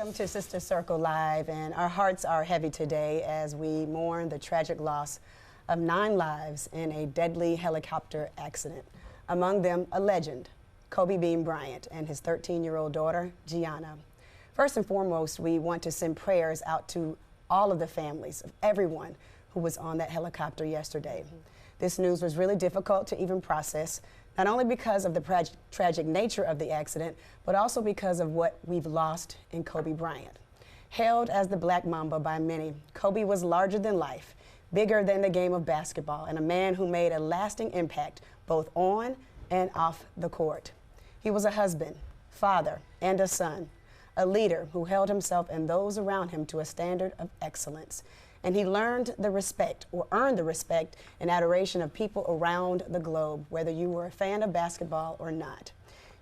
Welcome to Sister Circle Live, and our hearts are heavy today as we mourn the tragic loss of 9 lives in a deadly helicopter accident. Among them, a legend, Kobe Bean Bryant, and his 13-year-old daughter, Gianna. First and foremost, we want to send prayers out to all of the families of everyone who was on that helicopter yesterday. This news was really difficult to even process, not only because of the tragic nature of the accident, but also because of what we've lost in Kobe Bryant. Hailed as the Black Mamba by many, Kobe was larger than life, bigger than the game of basketball, and a man who made a lasting impact both on and off the court. He was a husband, father, and a son, a leader who held himself and those around him to a standard of excellence. And he earned the respect and adoration of people around the globe, whether you were a fan of basketball or not.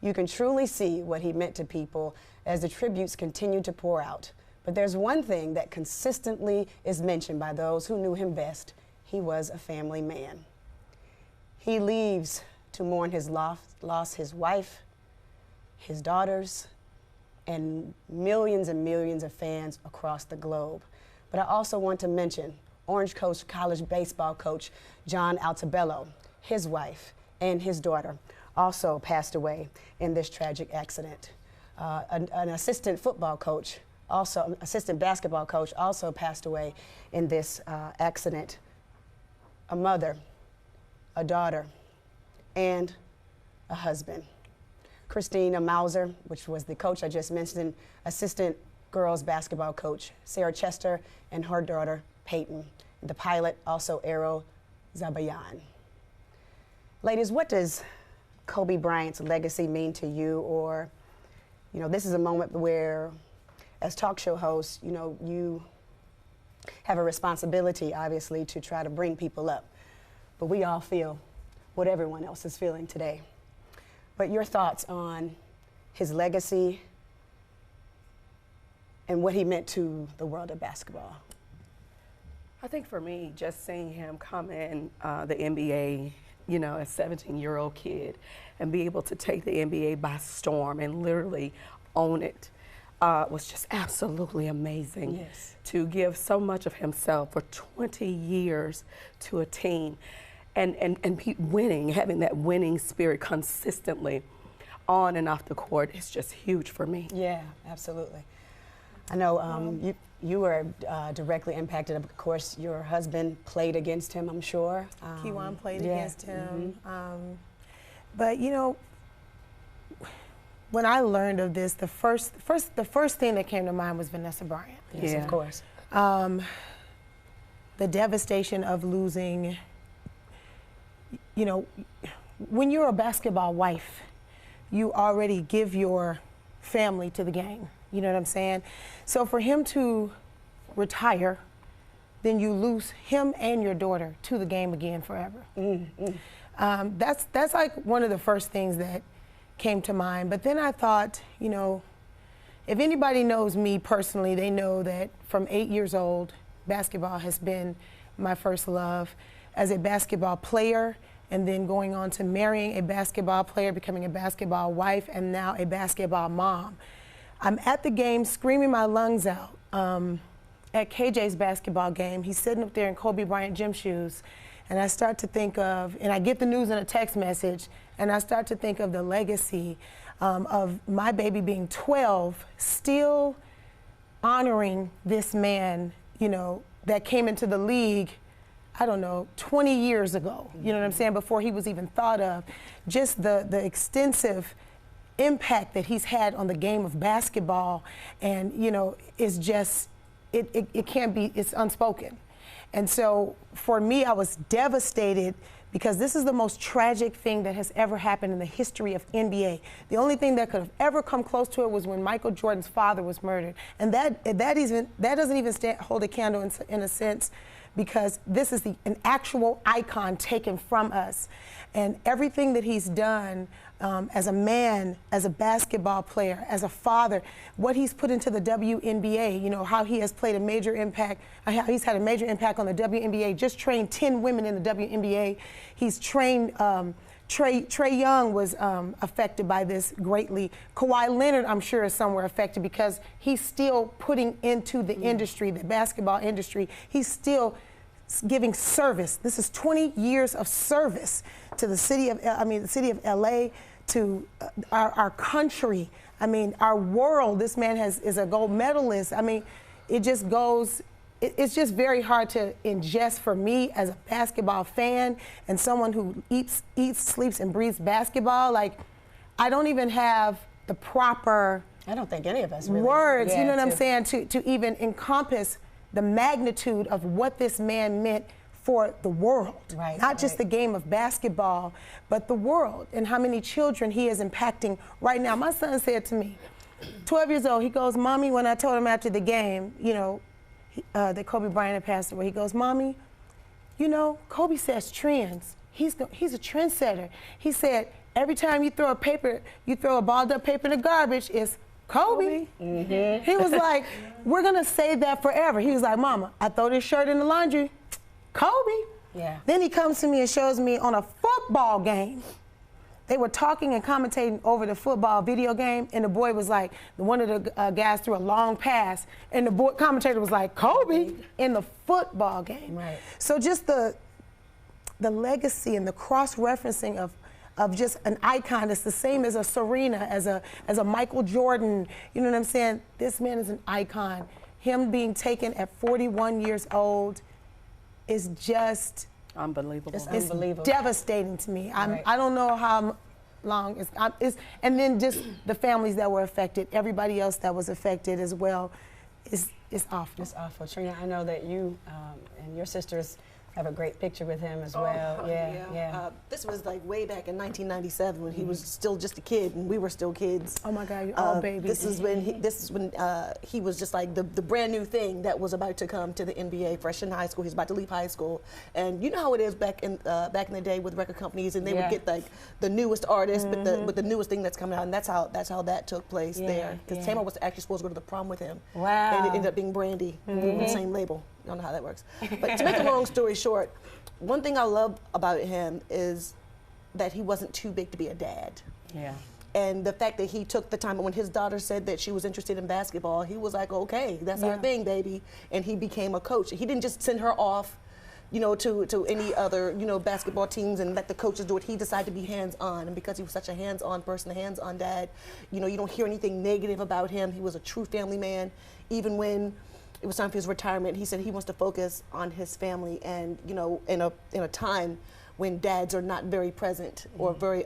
You can truly see what he meant to people as the tributes continue to pour out. But there's one thing that consistently is mentioned by those who knew him best. He was a family man. He leaves to mourn his loss, his wife, his daughters, and millions of fans across the globe. But I also want to mention Orange Coast College baseball coach John Altobello. His wife and his daughter also passed away in this tragic accident. An assistant basketball coach also passed away in this accident. A mother, a daughter, and a husband. Christina Mauser, which was the coach I just mentioned, assistant girls basketball coach Sarah Chester, and her daughter Peyton. The pilot, also Arrow Zabayan. Ladies, what does Kobe Bryant's legacy mean to you? Or, this is a moment where, as talk show hosts, you have a responsibility, obviously, to try to bring people up. But we all feel what everyone else is feeling today. But your thoughts on his legacy and what he meant to the world of basketball? I think for me, just seeing him come in the NBA, as a 17-year-old kid, and be able to take the NBA by storm and literally own it was just absolutely amazing. Yes. To give so much of himself for 20 years to a team and be winning, having that winning spirit consistently on and off the court is just huge for me. Yeah, absolutely. I know you were directly impacted. Of course, your husband played against him, I'm sure. TVONE played yeah. against him. But when I learned of this, the first thing that came to mind was Vanessa Bryant. Yes, yeah. Of course. The devastation of losing, when you're a basketball wife, you already give your family to the game. You know what I'm saying? So for him to retire, then you lose him and your daughter to the game again forever. That's like one of the first things that came to mind. But then I thought, if anybody knows me personally, they know that from 8 years old, basketball has been my first love. As a basketball player, and then going on to marrying a basketball player, becoming a basketball wife, and now a basketball mom. I'm at the game screaming my lungs out at KJ's basketball game. He's sitting up there in Kobe Bryant gym shoes, and I start to think of, and I get the news in a text message, and I start to think of the legacy of my baby being 12, still honoring this man, that came into the league, 20 years ago, you know what I'm saying, before he was even thought of. Just the extensive impact that he's had on the game of basketball, and is just, it can't be, it's unspoken. And so for me, I was devastated because this is the most tragic thing that has ever happened in the history of NBA. The only thing that could have ever come close to it was when Michael Jordan's father was murdered, and that doesn't even hold a candle in a sense, because this is an actual icon taken from us. And everything that he's done as a man, as a basketball player, as a father, what he's put into the WNBA, how he has played a major impact, how he's had a major impact on the WNBA, just trained 10 women in the WNBA. He's trained Trae Young was affected by this greatly. Kawhi Leonard, I'm sure, is somewhere affected because he's still putting into the industry, the basketball industry. He's still giving service. This is 20 years of service to the city of, the city of LA, to our country. I mean, our world. This man is a gold medalist. I mean, it just goes. It's just very hard to ingest for me as a basketball fan and someone who eats, sleeps, and breathes basketball. Like, I don't even have the proper I don't think any of us really words, you know what I'm saying, to even encompass the magnitude of what this man meant for the world. Right, Not just the game of basketball, but the world, and how many children he is impacting right now. My son said to me, 12 years old, he goes, "Mommy," when I told him after the game, you know, that Kobe Bryant had passed away, he goes, "Mommy, you know, Kobe sets trends. He's a trendsetter." He said, "Every time you throw a balled up paper in the garbage, it's Kobe." Mm-hmm. He was like, "We're gonna save that forever." He was like, "Mama, I throw this shirt in the laundry, Kobe." Yeah. Then he comes to me and shows me on a football game. They were talking and commentating over the football video game, and the boy was like, one of the guys threw a long pass, and the commentator was like, "Kobe," in the football game. Right. So just the legacy and the cross-referencing of just an icon. It's the same as a Serena, as a Michael Jordan. You know what I'm saying? This man is an icon. Him being taken at 41 years old is just unbelievable. It's It's unbelievable. devastating to me. Right. I don't know how long it's, and then just the families that were affected, everybody else that was affected as well. It's awful. It's awful. Trina, I know that you and your sisters have a great picture with him as well. Yeah. This was like way back in 1997 when he was still just a kid and we were still kids. Oh my God, you're all babies. This is when he was just like the brand new thing that was about to come to the NBA, fresh in high school. He's about to leave high school, and you know how it is back in the day with record companies, and they would get like the newest artist with the newest thing that's coming out, and that's how that took place there. Because Tamar was actually supposed to go to the prom with him. Wow. And it ended up being Brandy, the same label. I don't know how that works. But to make a long story short, one thing I love about him is that he wasn't too big to be a dad. Yeah. And the fact that he took the time, when his daughter said that she was interested in basketball, he was like, "Okay, that's our thing, baby." And he became a coach. He didn't just send her off, you know, to any other, you know, basketball teams and let the coaches do it. He decided to be hands-on. And because he was such a hands-on person, a hands-on dad, you know, you don't hear anything negative about him. He was a true family man. Even when it was time for his retirement, he said he wants to focus on his family, and you know, in a time when dads are not very present or very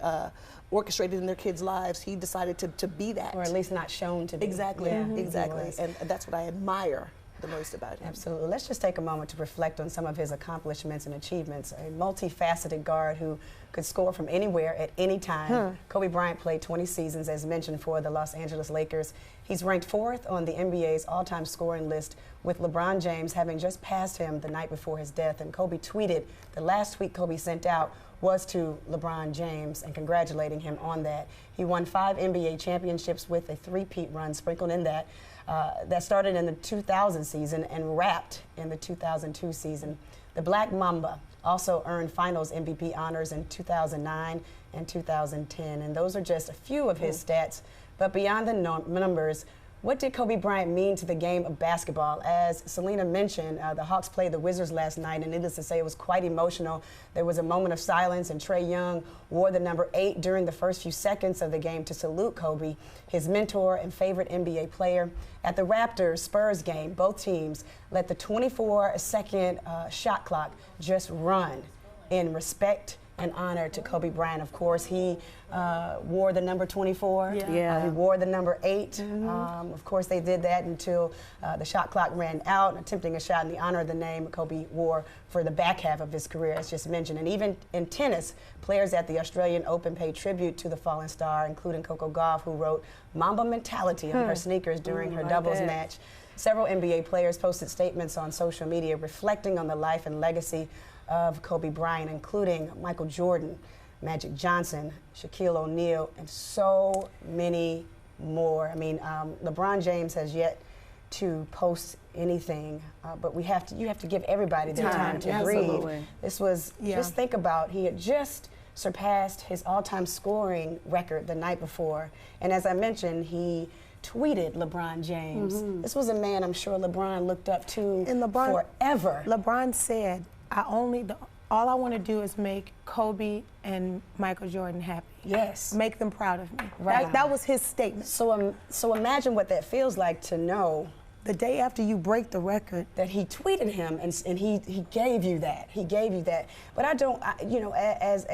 orchestrated in their kids' lives, he decided to be that, Or at least not shown to be. exactly, Yeah, exactly, he was. and that's what I admire the most about him. Absolutely. Let's just take a moment to reflect on some of his accomplishments and achievements. A multifaceted guard who could score from anywhere at any time. Kobe Bryant played 20 seasons, as mentioned, for the Los Angeles Lakers. He's ranked 4th on the NBA's all-time scoring list, with LeBron James having just passed him the night before his death. And Kobe tweeted, the last tweet Kobe sent out was to LeBron James and congratulating him on that. He won 5 NBA championships with a 3-peat run sprinkled in that. That started in the 2000 season and wrapped in the 2002 season. The Black Mamba also earned Finals MVP honors in 2009 and 2010, and those are just a few of his stats. But beyond the numbers, what did Kobe Bryant mean to the game of basketball? As Selena mentioned, the Hawks played the Wizards last night, and needless to say, it was quite emotional. There was a moment of silence, and Trae Young wore the number 8 during the first few seconds of the game to salute Kobe, his mentor and favorite NBA player. At the Raptors-Spurs game, both teams let the 24-second shot clock just run in respect and honor to Kobe Bryant. Of course, he wore the number 24. Yeah. He wore the number 8. Of course, they did that until the shot clock ran out, attempting a shot in the honor of the name Kobe wore for the back half of his career, as just mentioned. And even in tennis, players at the Australian Open paid tribute to the fallen star, including Coco Gauff, who wrote Mamba mentality on her sneakers during her doubles match. Several NBA players posted statements on social media reflecting on the life and legacy of Kobe Bryant, including Michael Jordan, Magic Johnson, Shaquille O'Neal, and so many more. I mean, LeBron James has yet to post anything, but you have to give everybody the time to breathe. This was, just think about, he had just surpassed his all-time scoring record the night before. And as I mentioned, he tweeted LeBron James. This was a man I'm sure LeBron looked up to And LeBron, forever. LeBron said, all I want to do is make Kobe and Michael Jordan happy. Yes. Make them proud of me. Right. That was his statement. So imagine what that feels like to know The day after you break the record, that he tweeted him and he gave you that. He gave you that. But I don't, you know, as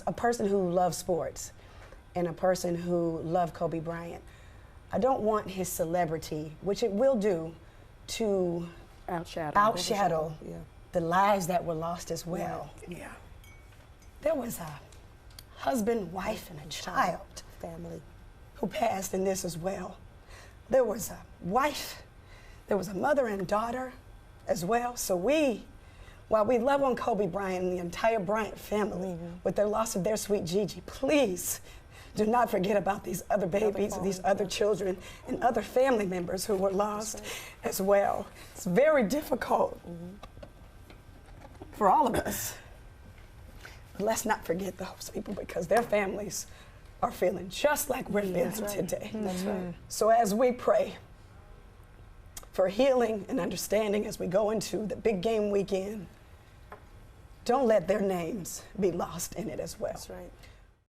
a person who loves sports and a person who loved Kobe Bryant, I don't want his celebrity, which it will do, to outshadow Yeah. the lives that were lost as well. yeah, There was a husband, wife, and a child Family. who passed in this as well. There was a wife, there was a mother and daughter as well. So while we love on Kobe Bryant and the entire Bryant family with their loss of their sweet Gigi, please do not forget about these other babies, these other children, and other family members who were lost as well. It's very difficult for all of us. But let's not forget those people because their families are feeling just like we're feeling today. That's right. So as we pray for healing and understanding as we go into the big game weekend, don't let their names be lost in it as well. That's right.